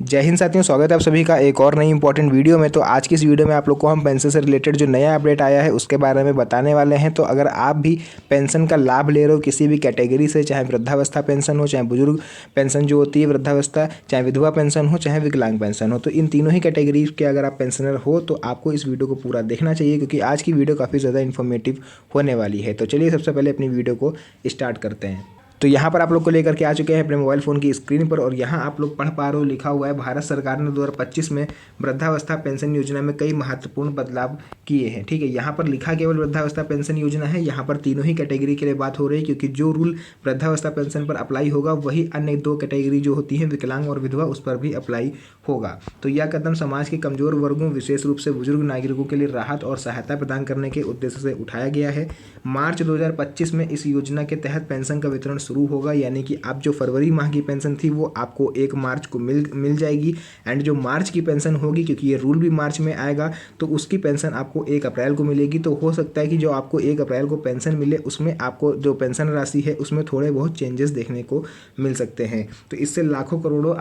जय हिंद साथियों, स्वागत है आप सभी का एक और नई इंपॉर्टेंट वीडियो में। तो आज की इस वीडियो में आप लोग को हम पेंशन से रिलेटेड जो नया अपडेट आया है उसके बारे में बताने वाले हैं। तो अगर आप भी पेंशन का लाभ ले रहे हो किसी भी कैटेगरी से, चाहे वृद्धावस्था पेंशन हो, चाहे बुजुर्ग पेंशन जो होती है वृद्धावस्था, चाहे विधवा पेंशन हो, चाहे विकलांग पेंशन हो, तो इन तीनों ही कैटेगरीज के अगर आप पेंशनर हो तो आपको इस वीडियो को पूरा देखना चाहिए, क्योंकि आज की वीडियो काफ़ी ज़्यादा इन्फॉर्मेटिव होने वाली है। तो चलिए सबसे पहले अपनी वीडियो को स्टार्ट करते हैं। तो यहाँ पर आप लोग को लेकर के आ चुके हैं अपने मोबाइल फ़ोन की स्क्रीन पर, और यहाँ आप लोग पढ़ पा रहे हो, लिखा हुआ है भारत सरकार ने 2025 में वृद्धावस्था पेंशन योजना में कई महत्वपूर्ण बदलाव किए हैं। ठीक है, यहाँ पर लिखा केवल वृद्धावस्था पेंशन योजना है। यहाँ पर तीनों ही कैटेगरी के लिए बात हो रही है, क्योंकि जो रूल वृद्धावस्था पेंशन पर अप्लाई होगा वही अन्य दो कैटेगरी जो होती हैं विकलांग और विधवा, उस पर भी अप्लाई होगा। तो यह कदम समाज के कमजोर वर्गों, विशेष रूप से बुजुर्ग नागरिकों के लिए राहत और सहायता प्रदान करने के उद्देश्य से उठाया गया है। मार्च 2025 में इस योजना के तहत पेंशन का वितरण शुरू होगा, यानी कि अब जो फरवरी माह की पेंशन थी वो आपको 1 मार्च को मिल जाएगी। एंड जो मार्च की पेंशन होगी, क्योंकि ये रूल भी मार्च में आएगा, तो उसकी पेंशन आपको 1 अप्रैल को मिलेगी। तो हो सकता है कि जो आपको 1 अप्रैल को पेंशन मिले उसमें आपको जो पेंशन राशि है उसमें थोड़े बहुत चेंजेस देखने को मिल सकते हैं। तो इससे लाखों करोड़ों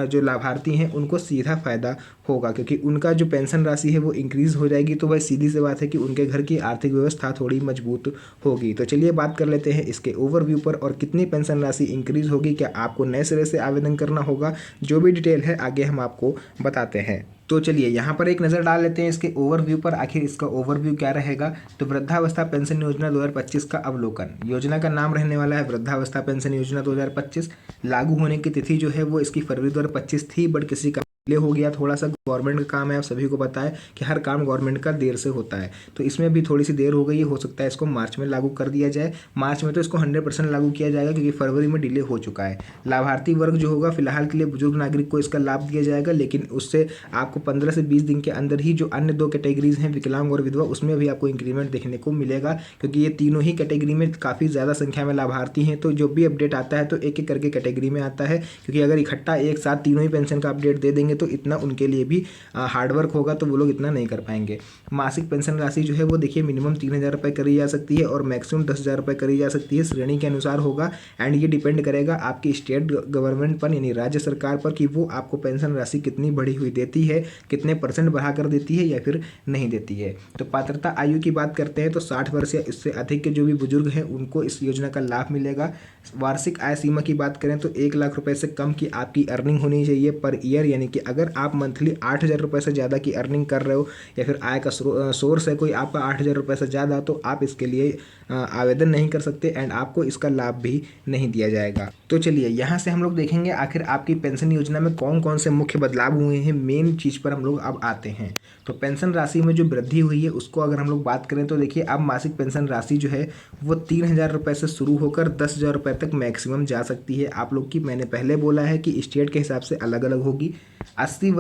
जो लाभार्थी हैं उनको सीधा फायदा होगा, क्योंकि उनका जो पेंशन राशि है वो इंक्रीज हो जाएगी। तो भाई सीधी सी बात है कि उनके घर की आर्थिक व्यवस्था थोड़ी मजबूत होगी। तो चलिए बात कर लेते हैं इसके ओवरव्यू पर, और कितनी पेंशन राशि इंक्रीज होगी, क्या आपको नए सिरे से आवेदन करना होगा, जो भी डिटेल है आगे हम आपको बताते हैं। तो चलिए यहाँ पर एक नज़र डाल लेते हैं इसके ओवरव्यू पर, आखिर इसका ओवरव्यू क्या रहेगा। तो वृद्धावस्था पेंशन योजना 2025 का अवलोकन। योजना का नाम रहने वाला है वृद्धावस्था पेंशन योजना 2025। लागू होने की तिथि जो है वो इसकी फरवरी 2025 थी, बट किसी का डिले हो गया थोड़ा सा। गवर्नमेंट का काम है, आप सभी को पता है कि हर काम गवर्नमेंट का देर से होता है, तो इसमें भी थोड़ी सी देर हो गई। हो सकता है इसको मार्च में लागू कर दिया जाए। मार्च में तो इसको 100% लागू किया जाएगा, क्योंकि फरवरी में डिले हो चुका है। लाभार्थी वर्ग जो होगा, फिलहाल के लिए बुजुर्ग नागरिक को इसका लाभ दिया जाएगा, लेकिन उससे आपको 15 से 20 दिन के अंदर ही जो अन्य दो कैटेगरीज हैं विकलांग और विधवा, उसमें भी आपको इंक्रीमेंट देखने को मिलेगा, क्योंकि ये तीनों ही कैटेगरी में काफ़ी ज़्यादा संख्या में लाभार्थी हैं। तो जो भी अपडेट आता है तो एक एक करके कैटेगरी में आता है, क्योंकि अगर इकट्ठा एक साथ तीनों ही पेंशन का अपडेट दे देंगे तो इतना उनके लिए भी हार्डवर्क होगा, तो वो लोग इतना नहीं कर पाएंगे। मासिक पेंशन राशि जो है वो देखिए मिनिमम 3,000 रुपये करी जा सकती है और मैक्सिमम 10,000 रुपये करी जा सकती है, श्रेणी के अनुसार होगा। एंड ये डिपेंड करेगा आपकी स्टेट गवर्नमेंट पर, यानी राज्य सरकार पर, कि वो आपको पेंशन राशि कितनी बढ़ी हुई देती है, कितने % बढ़ा कर देती है या फिर नहीं देती है। तो पात्रता आयु की बात करते हैं तो 60 वर्ष या इससे अधिक के जो भी बुजुर्ग हैं उनको इस योजना का लाभ मिलेगा। वार्षिक आय सीमा की बात करें तो 1 लाख रुपए से कम की आपकी अर्निंग होनी चाहिए पर ईयर, यानी कि अगर आप मंथली 8,000 रुपये से ज़्यादा की अर्निंग कर रहे हो या फिर आय का सोर्स है कोई आपका 8,000 रुपये से ज़्यादा, तो आप इसके लिए आवेदन नहीं कर सकते एंड आपको इसका लाभ भी नहीं दिया जाएगा। तो चलिए यहाँ से हम लोग देखेंगे आखिर आपकी पेंशन योजना में कौन कौन से मुख्य बदलाव हुए हैं। मेन चीज़ पर हम लोग अब आते हैं। तो पेंशन राशि में जो वृद्धि हुई है उसको अगर हम लोग बात करें तो देखिए अब मासिक पेंशन राशि जो है वो 3,000 रुपये से शुरू होकर 10,000 रुपये तक मैक्सिमम जा सकती है आप लोग की। मैंने पहले बोला है कि स्टेट के हिसाब से अलग अलग होगी। 80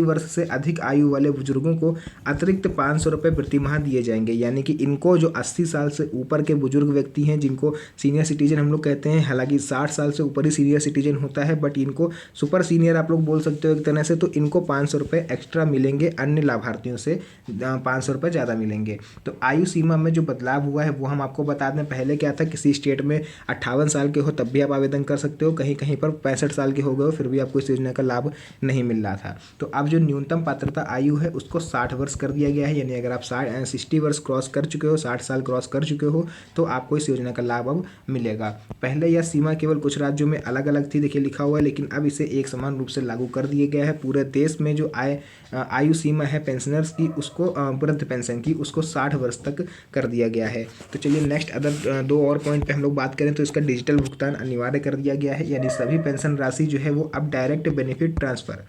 वर्ष से अधिक आयु वाले बुजुर्गों को अतिरिक्त 500 रुपये प्रति माह दिए जाएंगे, यानी कि इनको जो 80 साल से ऊपर के बुजुर्ग व्यक्ति हैं जिनको सीनियर सिटीजन हम लोग कहते हैं, हालांकि 60 साल से ऊपर ही सीनियर सिटीजन होता है, बट इनको सुपर सीनियर आप लोग बोल सकते हो एक तरह से। तो इनको 500 रुपये एक्स्ट्रा मिलेंगे, अन्य लाभार्थियों से 500 रुपये ज़्यादा मिलेंगे। तो आयु सीमा में जो बदलाव हुआ है वो हम आपको बता दें। पहले क्या था, किसी स्टेट में 58 साल के हो तब भी आप आवेदन कर सकते हो, कहीं कहीं पर 65 साल के हो गए हो फिर भी आपको इस योजना का लाभ नहीं मिल रहा था। तो अब जो न्यूनतम पात्रता आयु है उसको 60 वर्ष कर दिया गया है, यानी अगर आप 60 वर्ष क्रॉस कर चुके हो, 60 साल क्रॉस कर चुके हो, तो आपको इस योजना का लाभ अब मिलेगा। पहले यह सीमा केवल कुछ राज्यों में अलग अलग थी, देखिए लिखा हुआ है, लेकिन अब इसे एक समान रूप से लागू कर दिया गया है। पूरे देश में जो आयु सीमा है पेंशनर्स की, उसको वृद्ध पेंशन की, उसको 60 वर्ष तक कर दिया गया है। तो चलिए नेक्स्ट अदर 2 और पॉइंट पे हम लोग बात करें तो इसका डिजिटल भुगतान अनिवार्य कर दिया गया है, यानी सभी पेंशन राशि जो है वो अब डायरेक्ट बेनिफिट ट्रांसफ़र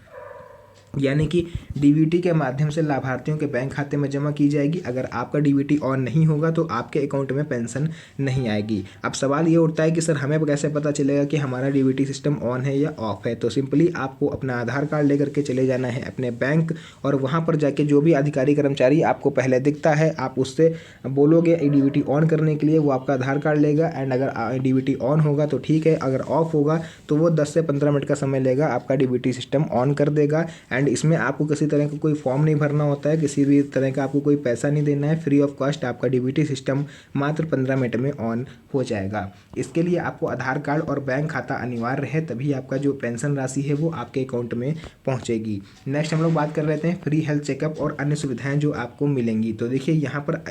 यानी कि डीबीटी के माध्यम से लाभार्थियों के बैंक खाते में जमा की जाएगी। अगर आपका डीबीटी ऑन नहीं होगा तो आपके अकाउंट में पेंशन नहीं आएगी। अब सवाल ये उठता है कि सर हमें कैसे पता चलेगा कि हमारा डीबीटी सिस्टम ऑन है या ऑफ है। तो सिंपली आपको अपना आधार कार्ड लेकर के चले जाना है अपने बैंक, और वहाँ पर जाके जो भी अधिकारी कर्मचारी आपको पहले दिखता है आप उससे बोलोगे डीबीटी ऑन करने के लिए, वो आपका आधार कार्ड लेगा। एंड अगर डीबीटी ऑन होगा तो ठीक है, अगर ऑफ होगा तो वो 10 से 15 मिनट का समय लेगा, आपका डीबीटी सिस्टम ऑन कर देगा। एंड इसमें आपको किसी तरह का कोई फॉर्म नहीं भरना होता है, किसी भी तरह का आपको कोई पैसा नहीं देना है। फ्री ऑफ कॉस्ट आपका डीबीटी सिस्टम मात्र 15 मिनट में ऑन हो जाएगा। इसके लिए आपको आधार कार्ड और बैंक खाता अनिवार्य है, तभी आपका जो पेंशन राशि है वो आपके अकाउंट में पहुंचेगी। नेक्स्ट हम लोग बात कर लेते हैं फ्री हेल्थ चेकअप और अन्य सुविधाएं जो आपको मिलेंगी। तो देखिए यहाँ पर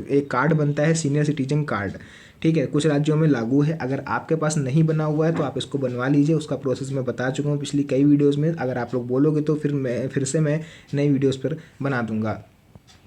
एक कार्ड बनता है सीनियर सिटीजन कार्ड, ठीक है, कुछ राज्यों में लागू है। अगर आपके पास नहीं बना हुआ है तो आप इसको बनवा लीजिए, उसका प्रोसेस मैं बता चुका हूँ पिछली कई वीडियोज़ में। अगर आप लोग बोलोगे तो फिर से मैं नई वीडियोज़ पर बना दूंगा।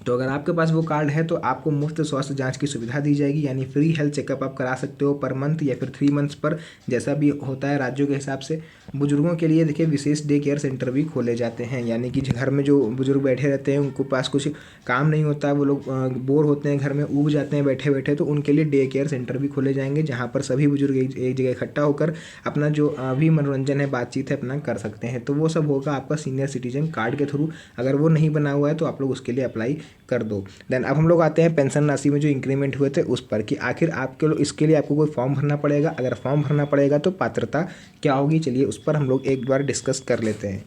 तो अगर आपके पास वो कार्ड है तो आपको मुफ्त स्वास्थ्य जांच की सुविधा दी जाएगी, यानी फ्री हेल्थ चेकअप आप करा सकते हो पर मंथ या फिर 3 मंथ्स पर, जैसा भी होता है राज्यों के हिसाब से। बुजुर्गों के लिए देखिए विशेष डे केयर सेंटर भी खोले जाते हैं, यानी कि घर में जो बुजुर्ग बैठे रहते हैं उनको पास कुछ काम नहीं होता, वो लोग बोर होते हैं घर में, ऊब जाते हैं बैठे बैठे, तो उनके लिए डे केयर सेंटर भी खोले जाएंगे, जहाँ पर सभी बुजुर्ग एक जगह इकट्ठा होकर अपना जो भी मनोरंजन है, बातचीत है, अपना कर सकते हैं। तो वो सब होगा आपका सीनियर सिटीजन कार्ड के थ्रू। अगर वो नहीं बना हुआ है तो आप लोग उसके लिए अप्लाई कर दो। देन अब हम लोग आते हैं पेंशन राशि में जो इंक्रीमेंट हुए थे उस पर, कि आखिर आपके इसके लिए आपको कोई फॉर्म भरना पड़ेगा। अगर फॉर्म भरना पड़ेगा तो पात्रता क्या होगी, चलिए उस पर हम लोग एक बार डिस्कस कर लेते हैं।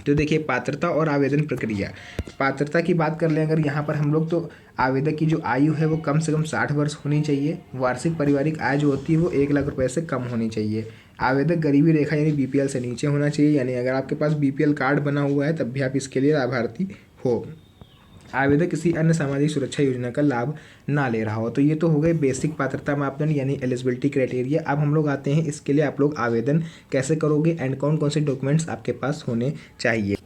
तो देखिए पात्रता और आवेदन प्रक्रिया। पात्रता की बात कर लें अगर यहाँ पर हम लोग, तो आवेदक की जो आयु है वो कम से कम 60 वर्ष होनी चाहिए। वार्षिक पारिवारिक आय जो होती है वो 1 लाख रुपए से कम होनी चाहिए। आवेदक गरीबी रेखा यानी बीपीएल से नीचे होना चाहिए, यानी अगर आपके पास बीपीएल कार्ड बना हुआ है तब भी आप इसके लिए लाभार्थी हो। आवेदक किसी अन्य सामाजिक सुरक्षा योजना का लाभ ना ले रहा हो। तो ये तो हो गए बेसिक पात्रता मापदंड यानी एलिजिबिलिटी क्राइटेरिया। अब हम लोग आते हैं इसके लिए आप लोग आवेदन कैसे करोगे एंड कौन कौन से डॉक्यूमेंट्स आपके पास होने चाहिए।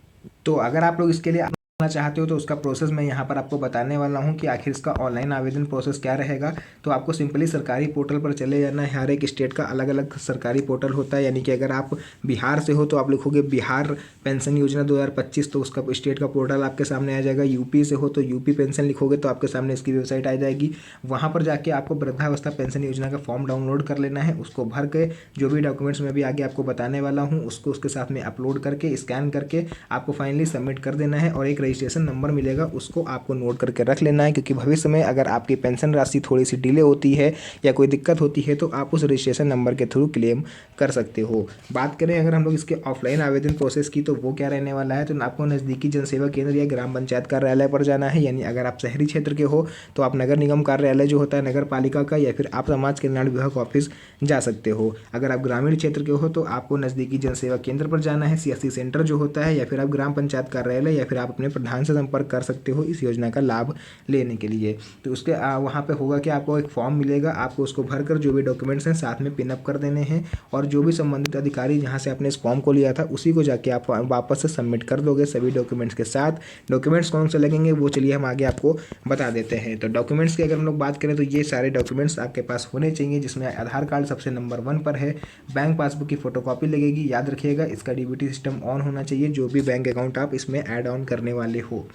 तो अगर आप लोग इसके लिए करना चाहते हो तो उसका प्रोसेस मैं यहाँ पर आपको बताने वाला हूँ कि आखिर इसका ऑनलाइन आवेदन प्रोसेस क्या रहेगा। तो आपको सिंपली सरकारी पोर्टल पर चले जाना है। हर एक स्टेट का अलग अलग सरकारी पोर्टल होता है, यानी कि अगर आप बिहार से हो तो आप लिखोगे बिहार पेंशन योजना 2025, तो उसका स्टेट का पोर्टल आपके सामने आ जाएगा। यूपी से हो तो यूपी पेंशन लिखोगे तो आपके सामने इसकी वेबसाइट आ जाएगी। वहाँ पर जाके आपको वृद्धावस्था पेंशन योजना का फॉर्म डाउनलोड कर लेना है। उसको भर के जो भी डॉक्यूमेंट्स मैं भी आगे आपको बताने वाला हूँ उसको उसके साथ में अपलोड करके स्कैन करके आपको फाइनली सबमिट कर देना है, और एक रजिस्ट्रेशन नंबर मिलेगा उसको आपको नोट करके रख लेना है, क्योंकि भविष्य में अगर आपकी पेंशन राशि थोड़ी सी डिले होती है या कोई दिक्कत होती है तो आप उस रजिस्ट्रेशन नंबर के थ्रू क्लेम कर सकते हो। बात करें अगर हम लोग इसके ऑफलाइन आवेदन प्रोसेस की, तो वो क्या रहने वाला है। तो आपको नज़दीकी जनसेवा केंद्र या ग्राम पंचायत कार्यालय पर जाना है, यानी अगर आप शहरी क्षेत्र के हो तो आप नगर निगम कार्यालय जो होता है नगर पालिका का, या फिर आप समाज कल्याण विभाग ऑफिस जा सकते हो। अगर आप ग्रामीण क्षेत्र के हो तो आपको नज़दीकी जनसेवा केंद्र पर जाना है, सीएससी सेंटर जो होता है, या फिर आप ग्राम पंचायत कार्यालय, या फिर आप अपने प्रधान से संपर्क कर सकते हो इस योजना का लाभ लेने के लिए। तो उसके वहाँ पे होगा कि आपको एक फॉर्म मिलेगा, आपको उसको भरकर जो भी डॉक्यूमेंट्स हैं साथ में पिनअप कर देने हैं, और जो भी संबंधित अधिकारी जहाँ से आपने इस फॉर्म को लिया था उसी को जाके आप वापस से सबमिट कर दोगे सभी डॉक्यूमेंट्स के साथ। डॉक्यूमेंट्स कौन से लगेंगे वो चलिए हम आगे आपको बता देते हैं। तो डॉक्यूमेंट्स की अगर हम लोग बात करें तो ये सारे डॉक्यूमेंट्स आपके पास होने चाहिए, जिसमें आधार कार्ड सबसे नंबर 1 पर है। बैंक पासबुक की फोटोकॉपी लगेगी, याद रखिएगा इसका डीबीटी सिस्टम ऑन होना चाहिए जो भी बैंक अकाउंट आप इसमें ऐड ऑन करने वाले हो।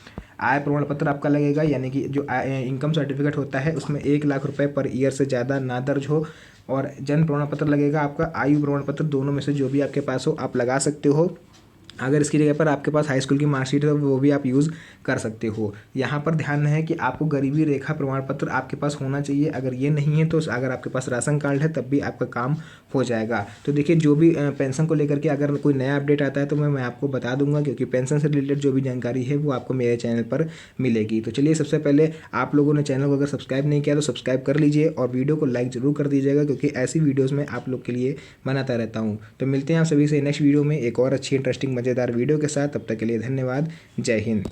आय प्रमाण पत्र आपका लगेगा, यानी कि जो इनकम सर्टिफिकेट होता है उसमें 1 लाख रुपए पर ईयर से ज़्यादा ना दर्ज हो। और जन्म प्रमाण पत्र लगेगा आपका, आयु प्रमाण पत्र, दोनों में से जो भी आपके पास हो आप लगा सकते हो। अगर इसकी जगह पर आपके पास हाई स्कूल की मार्कशीट है तो वो भी आप यूज़ कर सकते हो। यहाँ पर ध्यान है कि आपको गरीबी रेखा प्रमाण पत्र आपके पास होना चाहिए। अगर ये नहीं है तो अगर आपके पास राशन कार्ड है तब भी आपका काम हो जाएगा। तो देखिए जो भी पेंशन को लेकर के अगर कोई नया अपडेट आता है तो मैं आपको बता दूंगा, क्योंकि पेंशन से रिलेटेड जो भी जानकारी है वो आपको मेरे चैनल पर मिलेगी। तो चलिए सबसे पहले आप लोगों ने चैनल को अगर सब्सक्राइब नहीं किया तो सब्सक्राइब कर लीजिए, और वीडियो को लाइक ज़रूर कर दीजिएगा, क्योंकि ऐसी वीडियोज़ मैं आप लोग के लिए बनाता रहता हूँ। तो मिलते हैं आप सभी से नेक्स्ट वीडियो में एक और अच्छी इंटरेस्टिंग मज़ेदार वीडियो के साथ। तब तक के लिए धन्यवाद। जय हिंद।